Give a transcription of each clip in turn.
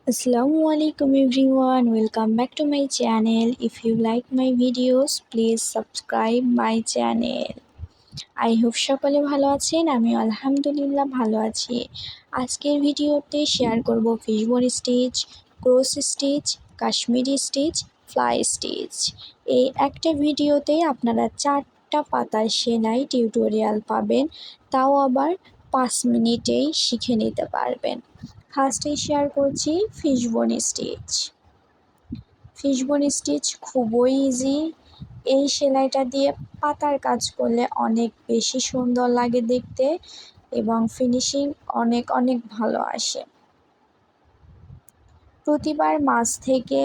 Assalamualaikum everyone, welcome back to my channel. If you like my videos, please subscribe my channel. I hope সকলে ভালো আছেন, আমি আলহামদুলিল্লাহ ভালো আছি। আজকের ভিডিওতে শেয়ার করব fishbone stitch, cross stitch, Kashmiri stitch, fly stitch. এই একটা ভিডিওতে আপনারা 4টা পাতার সেলাই টিউটোরিয়াল পাবেন, তাও আবার 5 মিনিটেই শিখে নিতে পারবেন। ফার্স্টে শেয়ার করছি ফিশবোন স্টিচ। ফিশবোন স্টিচ খুবই ইজি। এই সেলাইটা দিয়ে পাতার কাজ করলে অনেক বেশি সুন্দর লাগে দেখতে এবং ফিনিশিং অনেক ভালো আসে। প্রতিবার মাঝ থেকে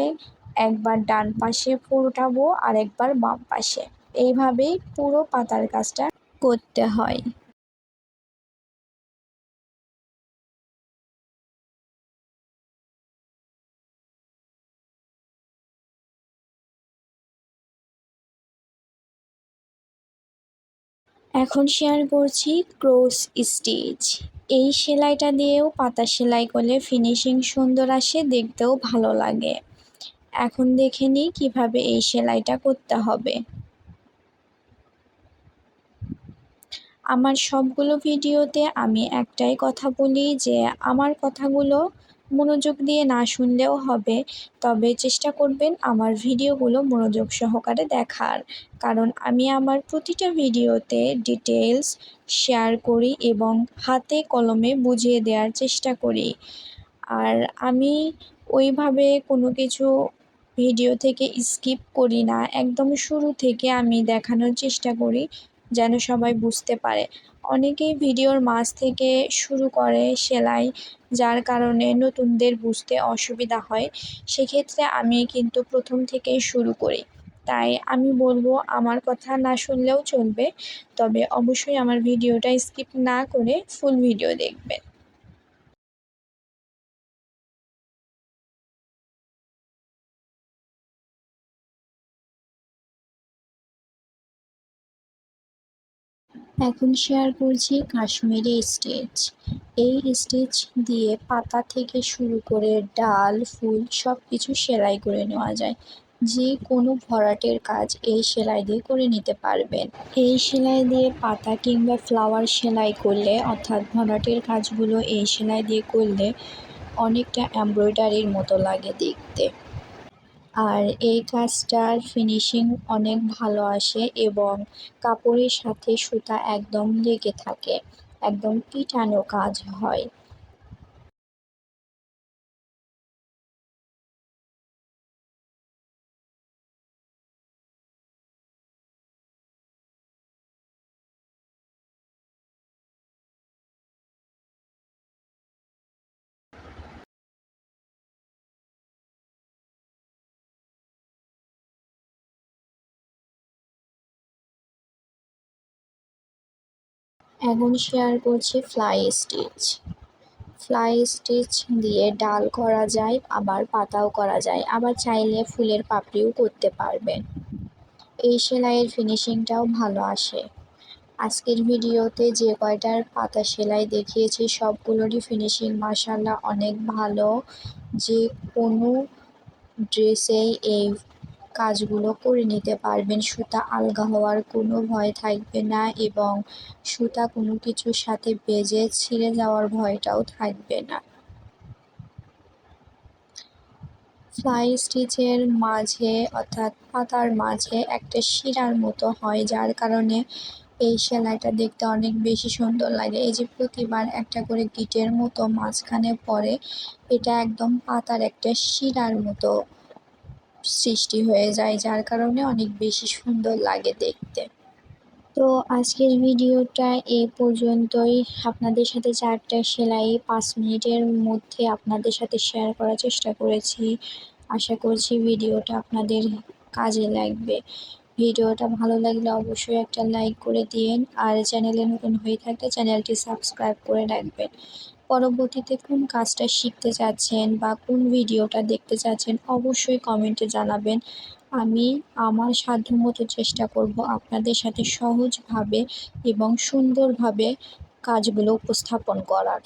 একবার ডান পাশে উঠাবো আর একবার বাম পাশে, এইভাবেই পুরো পাতার কাজটা করতে হয়। এখন শেয়ার করছি ক্রস স্টিচ। এই সেলাইটা দিয়েও পাতা সেলাই করলে ফিনিশিং সুন্দর আসে, দেখতেও ভালো লাগে। এখন দেখে নিই কীভাবে এই সেলাইটা করতে হবে। আমার সবগুলো ভিডিওতে আমি একটাই কথা বলি যে আমার কথাগুলো মনোযোগ দিয়ে না শুনলেও হবে, তবে চেষ্টা করবেন আমার ভিডিওগুলো মনোযোগ সহকারে দেখার, কারণ আমি আমার প্রতিটা ভিডিওতে ডিটেলস শেয়ার করি এবং হাতে কলমে বুঝিয়ে দেওয়ার চেষ্টা করি। আর আমি ওইভাবে কোনো কিছু ভিডিও থেকে স্কিপ করি না, একদম শুরু থেকে আমি দেখানোর চেষ্টা করি যেন সবাই বুঝতে পারে। অনেকেই ভিডিওর মাঝ থেকে শুরু করে সেলাই, যার কারণে নতুনদের বুঝতে অসুবিধা হয়। সেক্ষেত্রে আমি কিন্তু প্রথম থেকেই শুরু করি, তাই আমি বলবো আমার কথা না শুনলেও চলবে, তবে অবশ্যই আমার ভিডিওটা স্কিপ না করে ফুল ভিডিও দেখবেন। এখন শেয়ার করছি কাশ্মীরি স্টিচ। এই স্টিচ দিয়ে পাতা থেকে শুরু করে ডাল, ফুল সব কিছু সেলাই করে নেওয়া যায়। যে কোনো ভরাটের কাজ এই সেলাই দিয়ে করে নিতে পারবেন। এই সেলাই দিয়ে পাতা কিংবা ফ্লাওয়ার সেলাই করলে, অর্থাৎ ভরাটের কাজগুলো এই সেলাই দিয়ে করলে অনেকটা এমব্রয়ডারির মতো লাগে দেখতে। আর এই কাজটার ফিনিশিং অনেক ভালো আসে এবং কাপড়ের সাথে সুতা একদম লেগে থাকে, একদম পিটানো কাজ হয়। এখন শেয়ার করছি ফ্লাই স্টিচ। ফ্লাই স্টিচ দিয়ে ডাল করা যায়, আবার পাতাও করা যায়, আবার চাইলে ফুলের পাপড়িও করতে পারবেন। এই সেলাইয়ের ফিনিশিংটাও ভালো আসে। আজকের ভিডিওতে যে কয়টার পাতা সেলাই দেখিয়েছি সবগুলোরই ফিনিশিং মাশাআল্লাহ অনেক ভালো। যে কোনো ড্রেসেই এই কাজগুলো করে নিতে পারবেন, সুতা আলগা হওয়ার কোনো ভয় থাকবে না এবং সুতা কোনো কিছুর সাথে বেজে ছিঁড়ে যাওয়ার ভয়টাও থাকবে না। ফ্লাই স্টিচের মাঝে, অর্থাৎ পাতার মাঝে একটা শিরার মতো হয়, যার কারণে এই সেলাইটা দেখতে অনেক বেশি সুন্দর লাগে। এই যে প্রতিবার একটা করে গিটের মতো মাঝখানে পড়ে, এটা একদম পাতার একটা শিরার মতো সৃষ্টি হয়ে যায়, যার কারণে অনেক বেশি সুন্দর লাগে দেখতে। তো আজকের ভিডিওটা এই পর্যন্তই। আপনাদের সাথে 4টা সেলাই 5 মিনিটের মধ্যে আপনাদের সাথে শেয়ার করার চেষ্টা করেছি। আশা করছি ভিডিওটা আপনাদের কাজে লাগবে। ভিডিওটা ভালো লাগলে অবশ্যই একটা লাইক করে দিন, আর চ্যানেলে নতুন হয়ে থাকলে চ্যানেলটি সাবস্ক্রাইব করে রাখবেন। পরবর্তীতে কোন কাজটা শিখতে চাচ্ছেন বা কোন ভিডিওটা দেখতে চাচ্ছেন অবশ্যই কমেন্টে জানাবেন। আমি আমার সাধ্যমতো চেষ্টা করব আপনাদের সাথে সহজভাবে এবং সুন্দরভাবে কাজগুলো উপস্থাপন করার।